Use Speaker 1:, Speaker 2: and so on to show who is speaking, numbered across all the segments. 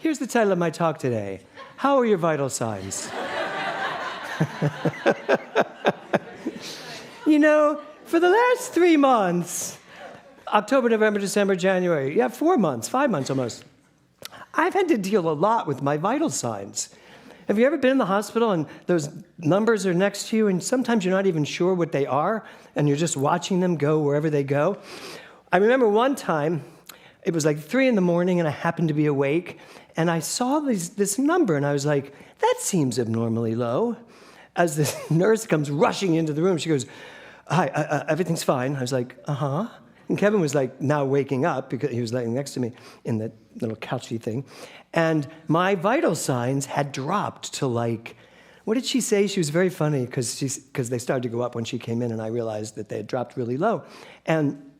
Speaker 1: Here's the title of my talk today. How are your vital signs? You know, for the last 3 months, October, November, December, January, 4 months, 5 months almost, I've had to deal a lot with my vital signs. Have you ever been in the hospital and those numbers are next to you and sometimes you're not even sure what they are and you're just watching them go wherever they go? I remember one time, it was like 3 a.m. and I happened to be awake and I saw this number and I was like, that seems abnormally low. As this nurse comes rushing into the room, she goes, hi, everything's fine. I was like, uh-huh. And Kevin was like now waking up because he was laying next to me in the little couchy thing. And my vital signs had dropped to like, what did she say? She was very funny because they started to go up when she came in and I realized that they had dropped really low. And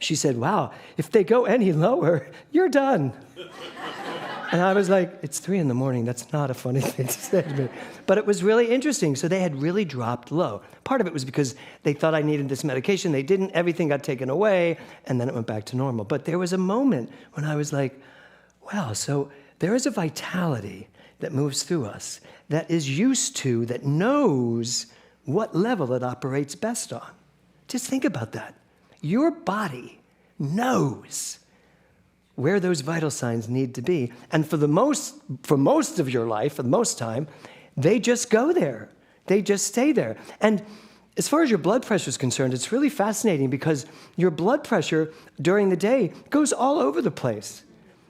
Speaker 1: she said, wow, if they go any lower, you're done. And I was like, it's 3 a.m. That's not a funny thing to say to me. But it was really interesting. So they had really dropped low. Part of it was because they thought I needed this medication. They didn't. Everything got taken away, and then it went back to normal. But there was a moment when I was like, wow, so there is a vitality that moves through us that is used to, that knows what level it operates best on. Just think about that. Your body knows where those vital signs need to be. And for most of your life, for the most time, they just go there. They just stay there. And as far as your blood pressure is concerned, it's really fascinating because your blood pressure during the day goes all over the place.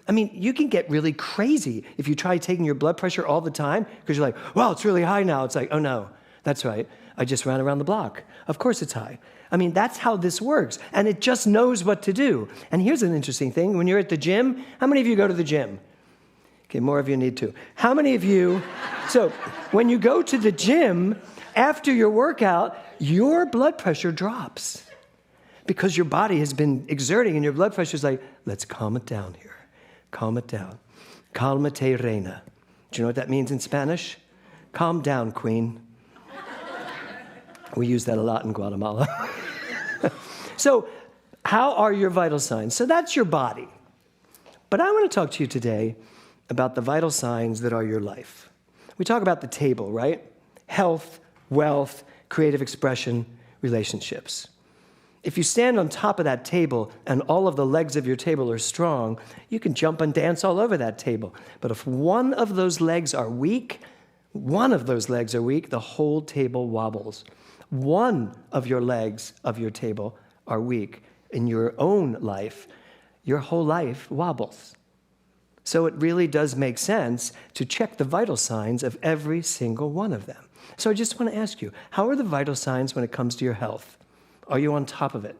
Speaker 1: I mean, you can get really crazy if you try taking your blood pressure all the time because you're like, well, it's really high now. It's like, oh no, that's right. I just ran around the block. Of course it's high. I mean, that's how this works. And it just knows what to do. And here's an interesting thing. When you're at the gym, how many of you go to the gym? Okay, more of you need to. How many of you, so when you go to the gym, after your workout, your blood pressure drops because your body has been exerting and your blood pressure is like, let's calm it down here. Calm it down. Calmate reina. Do you know what that means in Spanish? Calm down, queen. We use that a lot in Guatemala. So how are your vital signs? So that's your body. But I want to talk to you today about the vital signs that are your life. We talk about the table, right? Health, wealth, creative expression, relationships. If you stand on top of that table and all of the legs of your table are strong, you can jump and dance all over that table. But if one of those legs are weak, the whole table wobbles. One of your legs of your table are weak in your own life, your whole life wobbles. So it really does make sense to check the vital signs of every single one of them. So I just want to ask you, how are the vital signs when it comes to your health? Are you on top of it?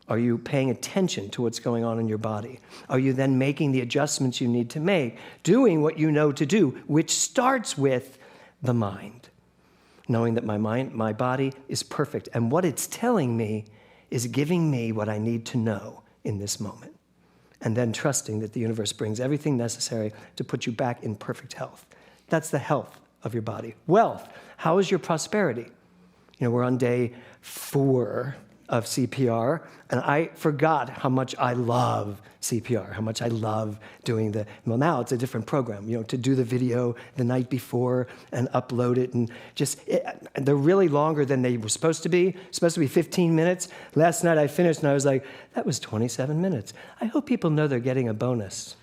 Speaker 1: Are you paying attention to what's going on in your body? Are you then making the adjustments you need to make, doing what you know to do, which starts with the mind? Knowing that my body is perfect, and what it's telling me is giving me what I need to know in this moment. And then trusting that the universe brings everything necessary to put you back in perfect health. That's the health of your body. Wealth, how is your prosperity? You know, we're on day 4 of CPR, and I forgot how much I love CPR, how much I love doing well, now it's a different program, you know, to do the video the night before and upload it, and they're really longer than they were supposed to be 15 minutes. Last night I finished and I was like, that was 27 minutes. I hope people know they're getting a bonus.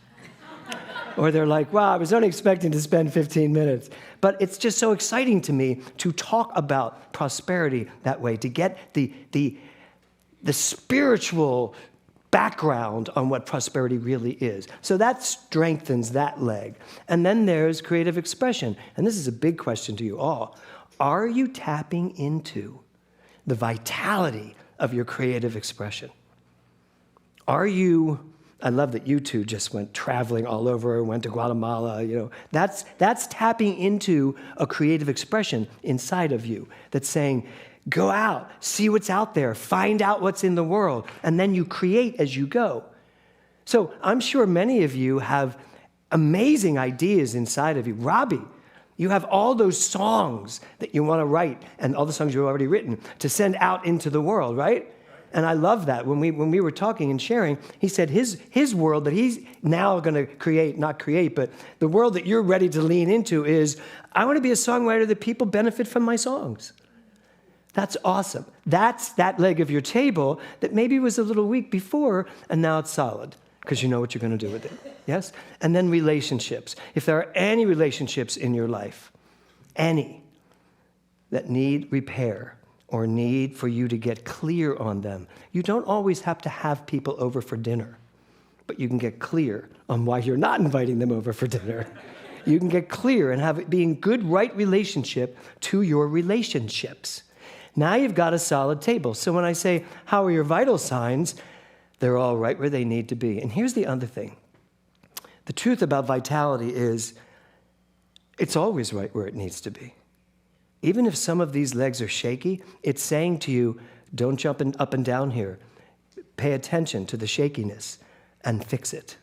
Speaker 1: Or they're like, wow, I was only expecting to spend 15 minutes. But it's just so exciting to me to talk about prosperity that way, to get the spiritual background on what prosperity really is. So that strengthens that leg. And then there's creative expression. And this is a big question to you all. Are you tapping into the vitality of your creative expression? I love that you two just went traveling all over, went to Guatemala, you know. That's tapping into a creative expression inside of you that's saying, go out, see what's out there, find out what's in the world, and then you create as you go. So I'm sure many of you have amazing ideas inside of you. Robbie, you have all those songs that you want to write and all the songs you've already written to send out into the world, right? And I love that. When we were talking and sharing, he said his world that he's now going to create, not create, but the world that you're ready to lean into is, I want to be a songwriter that people benefit from my songs. That's awesome. That's that leg of your table that maybe was a little weak before, and now it's solid because you know what you're going to do with it. Yes? And then relationships. If there are any relationships in your life, any, that need repair or need for you to get clear on them, you don't always have to have people over for dinner, but you can get clear on why you're not inviting them over for dinner. You can get clear and have it being good, right relationship to your relationships. Now you've got a solid table. So when I say, how are your vital signs? They're all right where they need to be. And here's the other thing. The truth about vitality is it's always right where it needs to be. Even if some of these legs are shaky, it's saying to you, don't jump up and down here. Pay attention to the shakiness and fix it.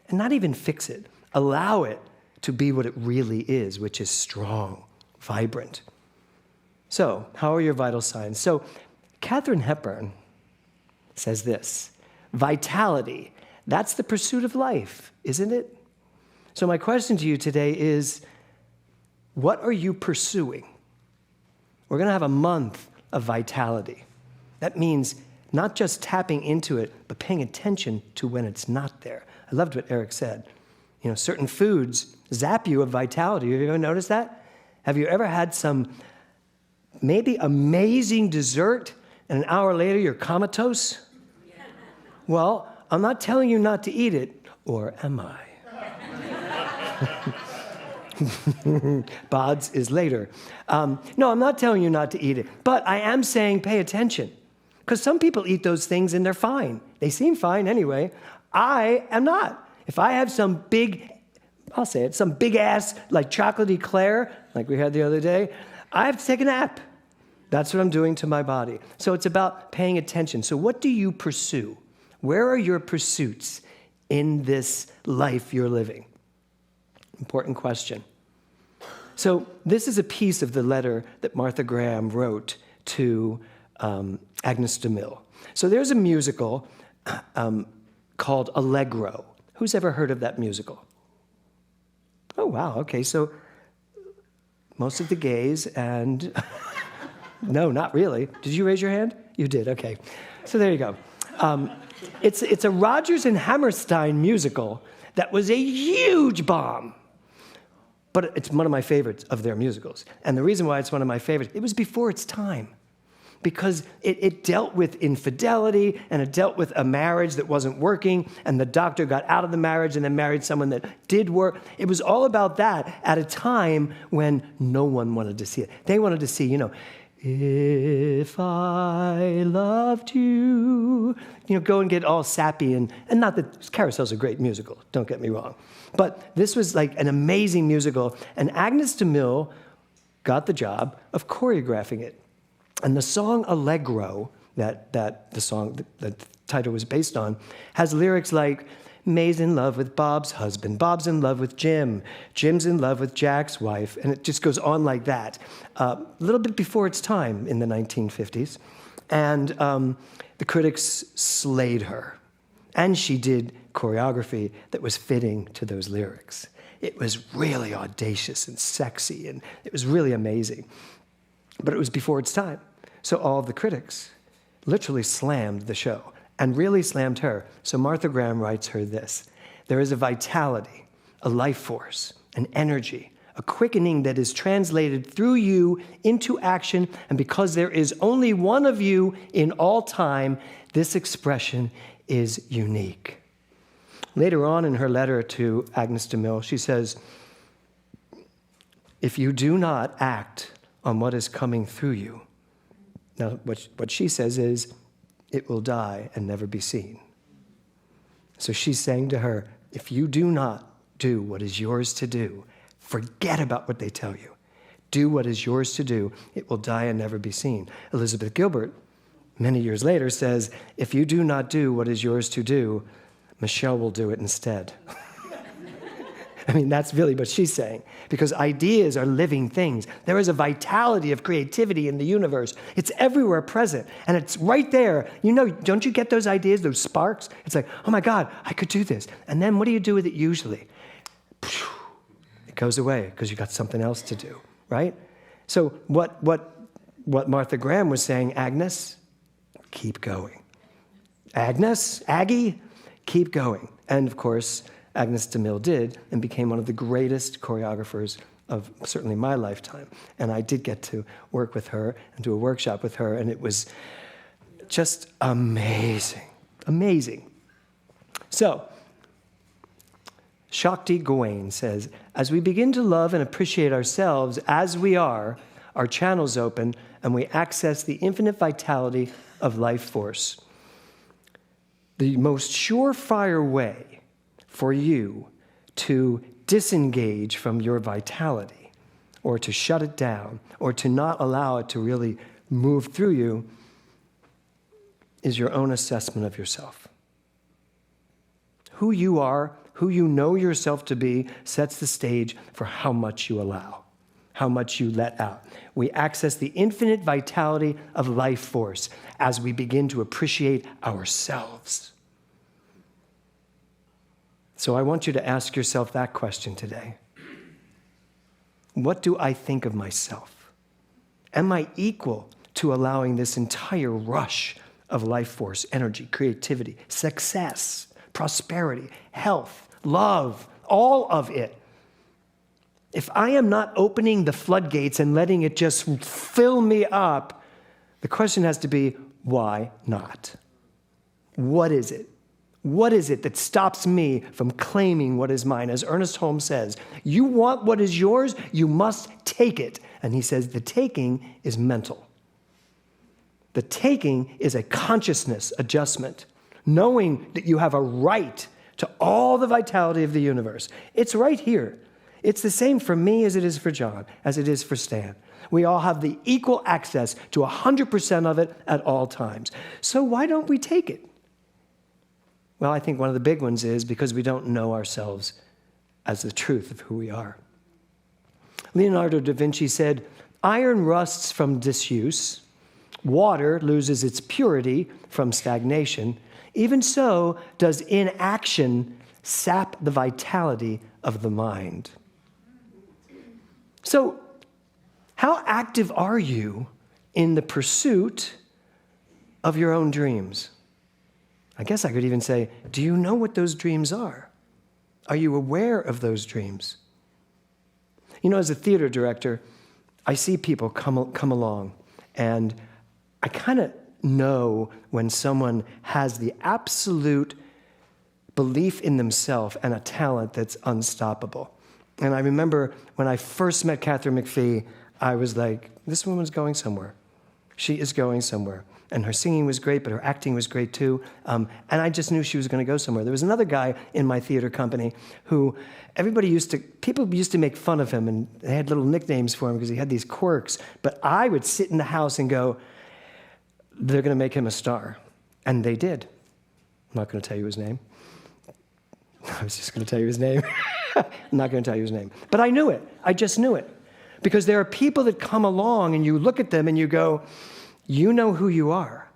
Speaker 1: And not even fix it. Allow it to be what it really is, which is strong, vibrant. So, how are your vital signs? So, Katharine Hepburn says this, vitality, that's the pursuit of life, isn't it? So my question to you today is, what are you pursuing? We're going to have a month of vitality. That means not just tapping into it, but paying attention to when it's not there. I loved what Eric said. You know, certain foods zap you of vitality. Have you ever noticed that? Have you ever had some maybe amazing dessert and an hour later you're comatose? Well, I'm not telling you not to eat it, or am I? Bods is later. No, I'm not telling you not to eat it, but I am saying pay attention. Because some people eat those things and they're fine. They seem fine anyway. I am not. If I have some big, I'll say it, some big ass like chocolate eclair, like we had the other day, I have to take a nap. That's what I'm doing to my body. So it's about paying attention. So what do you pursue? Where are your pursuits in this life you're living? Important question. So this is a piece of the letter that Martha Graham wrote to Agnes de Mille. So there's a musical called Allegro. Who's ever heard of that musical? Oh, wow. Okay, so most of the gays and... No, not really. Did you raise your hand? You did, okay. So there you go. It's a Rodgers and Hammerstein musical that was a huge bomb. But it's one of my favorites of their musicals. And the reason why it's one of my favorites, it was before its time. Because it dealt with infidelity, and it dealt with a marriage that wasn't working, and the doctor got out of the marriage and then married someone that did work. It was all about that at a time when no one wanted to see it. They wanted to see, if I loved you, go and get all sappy. And not that Carousel's a great musical, don't get me wrong. But this was like an amazing musical, and Agnes de Mille got the job of choreographing it. And the song Allegro, that the title was based on, has lyrics like, May's in love with Bob's husband, Bob's in love with Jim, Jim's in love with Jack's wife, and it just goes on like that. A little bit before its time in the 1950s. And the critics slayed her. And she did choreography that was fitting to those lyrics. It was really audacious and sexy, and it was really amazing. But it was before its time. So all of the critics literally slammed the show and really slammed her. So Martha Graham writes her this: there is a vitality, a life force, an energy, a quickening that is translated through you into action. And because there is only one of you in all time, this expression is unique. Later on in her letter to Agnes de Mille, she says, if you do not act on what is coming through you. Now, what she says is, it will die and never be seen. So she's saying to her, if you do not do what is yours to do, forget about what they tell you. Do what is yours to do. It will die and never be seen. Elizabeth Gilbert, many years later, says, if you do not do what is yours to do, Michelle will do it instead. I mean, that's really what she's saying, because ideas are living things. There is a vitality of creativity in the universe. It's everywhere present, and it's right there. You know, don't you get those ideas, those sparks? It's like, oh my God, I could do this. And then what do you do with it usually? It goes away because you got something else to do, right? So what Martha Graham was saying, Agnes, keep going. Aggie, keep going. And of course, Agnes DeMille did and became one of the greatest choreographers of certainly my lifetime. And I did get to work with her and do a workshop with her, and it was just amazing, amazing. So, Shakti Gawain says, as we begin to love and appreciate ourselves as we are, our channels open and we access the infinite vitality of life force. The most surefire way for you to disengage from your vitality or to shut it down or to not allow it to really move through you is your own assessment of yourself. Who you are, who you know yourself to be, sets the stage for how much you allow, how much you let out. We access the infinite vitality of life force as we begin to appreciate ourselves. So I want you to ask yourself that question today. What do I think of myself? Am I equal to allowing this entire rush of life force, energy, creativity, success, prosperity, health, love, all of it? If I am not opening the floodgates and letting it just fill me up, the question has to be, why not? What is it? What is it that stops me from claiming what is mine? As Ernest Holmes says, you want what is yours, you must take it. And he says the taking is mental. The taking is a consciousness adjustment, knowing that you have a right to all the vitality of the universe. It's right here. It's the same for me as it is for John, as it is for Stan. We all have the equal access to 100% of it at all times. So why don't we take it? Well, I think one of the big ones is because we don't know ourselves as the truth of who we are. Leonardo da Vinci said, iron rusts from disuse, water loses its purity from stagnation. Even so does inaction sap the vitality of the mind. So, how active are you in the pursuit of your own dreams? I guess I could even say, do you know what those dreams are? Are you aware of those dreams? You know, as a theater director, I see people come along, and I kind of know when someone has the absolute belief in themselves and a talent that's unstoppable. And I remember when I first met Catherine McPhee, I was like, this woman's going somewhere. She is going somewhere. And her singing was great, but her acting was great too. And I just knew she was going to go somewhere. There was another guy in my theater company who people used to make fun of him, and they had little nicknames for him because he had these quirks. But I would sit in the house and go, they're going to make him a star. And they did. I'm not going to tell you his name. I was just going to tell you his name. I'm not going to tell you his name. But I knew it. I just knew it. Because there are people that come along and you look at them and you go, you know who you are.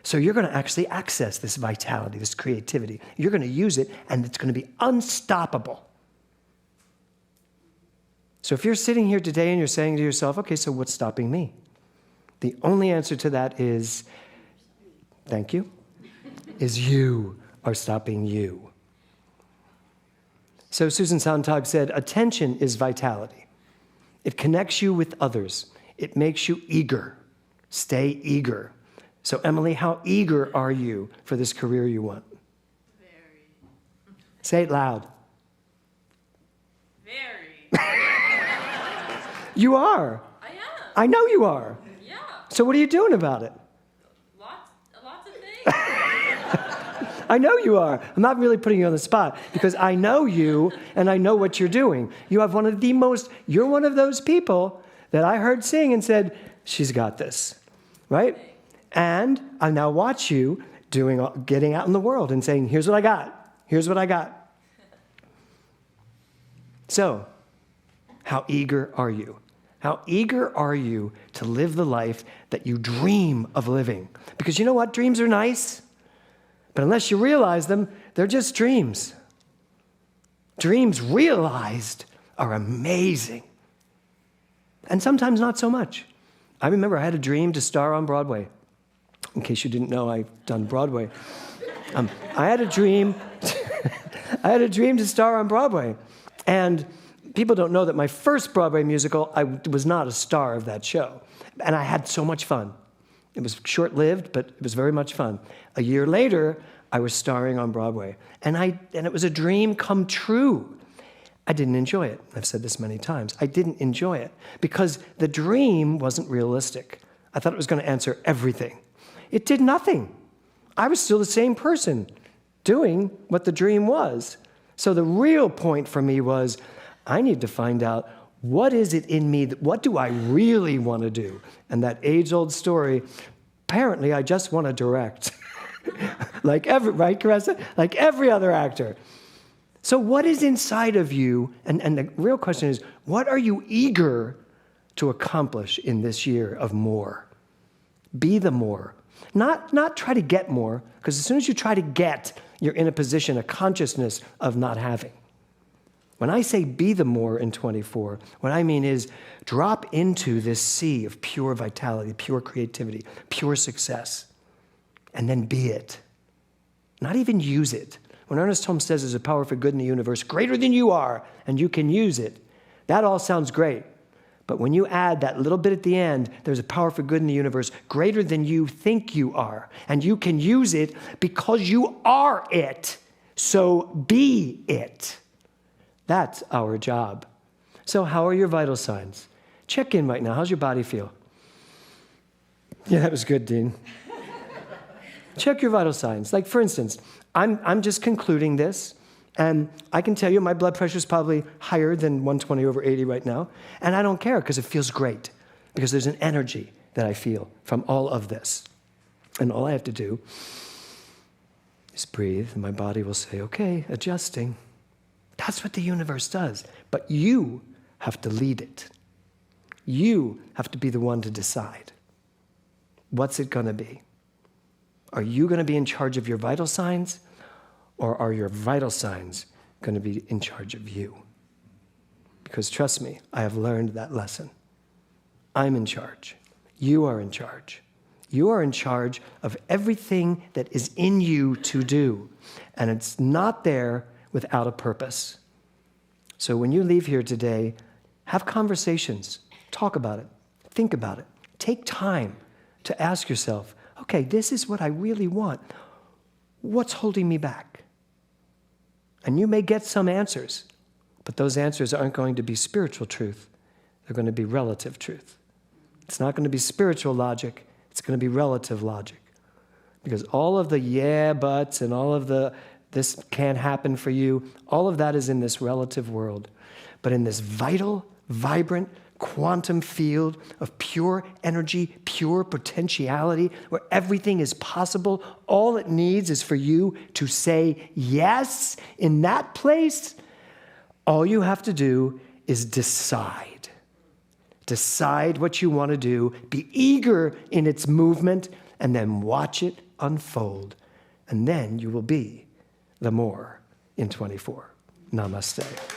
Speaker 1: So you're going to actually access this vitality, this creativity. You're going to use it, and it's going to be unstoppable. So if you're sitting here today and you're saying to yourself, okay, so what's stopping me? The only answer to that is, thank you, is you are stopping you. So Susan Sontag said, attention is vitality. It connects you with others. It makes you eager. Stay eager. So Emily, how eager are you for this career you want?
Speaker 2: Very.
Speaker 1: Say it loud.
Speaker 2: Very.
Speaker 1: You are.
Speaker 2: I am.
Speaker 1: I know you are.
Speaker 2: Yeah.
Speaker 1: So what are you doing about it?
Speaker 2: Lots of things.
Speaker 1: I know you are. I'm not really putting you on the spot because I know you and I know what you're doing. You have you're one of those people that I heard sing and said, she's got this. Right? And I now watch you getting out in the world and saying, here's what I got. Here's what I got. So, how eager are you? How eager are you to live the life that you dream of living? Because you know what? Dreams are nice, but unless you realize them, they're just dreams. Dreams realized are amazing. And sometimes not so much. I remember I had a dream to star on Broadway. In case you didn't know, I've done Broadway. I had a dream. I had a dream to star on Broadway. And people don't know that my first Broadway musical, I was not a star of that show. And I had so much fun. It was short-lived, but it was very much fun. A year later, I was starring on Broadway. And it was a dream come true. I didn't enjoy it. I've said this many times. I didn't enjoy it because the dream wasn't realistic. I thought it was going to answer everything. It did nothing. I was still the same person doing what the dream was. So the real point for me was, I need to find out what is it in me, what do I really want to do? And that age-old story, apparently I just want to direct. Right, Caressa? Like every other actor. So what is inside of you? And the real question is, what are you eager to accomplish in this year of more? Be the more. Not try to get more, because as soon as you try to get, you're in a position, a consciousness of not having. When I say be the more in 24, what I mean is drop into this sea of pure vitality, pure creativity, pure success, and then be it. Not even use it. When Ernest Holmes says there's a power for good in the universe greater than you are, and you can use it, that all sounds great. But when you add that little bit at the end, there's a power for good in the universe greater than you think you are, and you can use it because you are it. So be it. That's our job. So how are your vital signs? Check in right now. How's your body feel? Yeah, that was good, Dean. Check your vital signs. Like, for instance, I'm just concluding this, and I can tell you my blood pressure is probably higher than 120/80 right now, and I don't care because it feels great, because there's an energy that I feel from all of this. And all I have to do is breathe, and my body will say, okay, adjusting. That's what the universe does. But you have to lead it. You have to be the one to decide. What's it going to be? Are you going to be in charge of your vital signs, or are your vital signs going to be in charge of you? Because trust me, I have learned that lesson. I'm in charge. You are in charge. You are in charge of everything that is in you to do, and it's not there without a purpose. So when you leave here today, have conversations, talk about it, think about it. Take time to ask yourself, okay, this is what I really want. What's holding me back? And you may get some answers, but those answers aren't going to be spiritual truth. They're going to be relative truth. It's not going to be spiritual logic. It's going to be relative logic. Because all of the yeah buts and all of the this can't happen for you, all of that is in this relative world. But in this vital, vibrant, quantum field of pure energy, pure potentiality, where everything is possible, all it needs is for you to say yes. In that place, all you have to do is decide. Decide what you want to do, be eager in its movement, and then watch it unfold. And then you will be the more in 24. Namaste.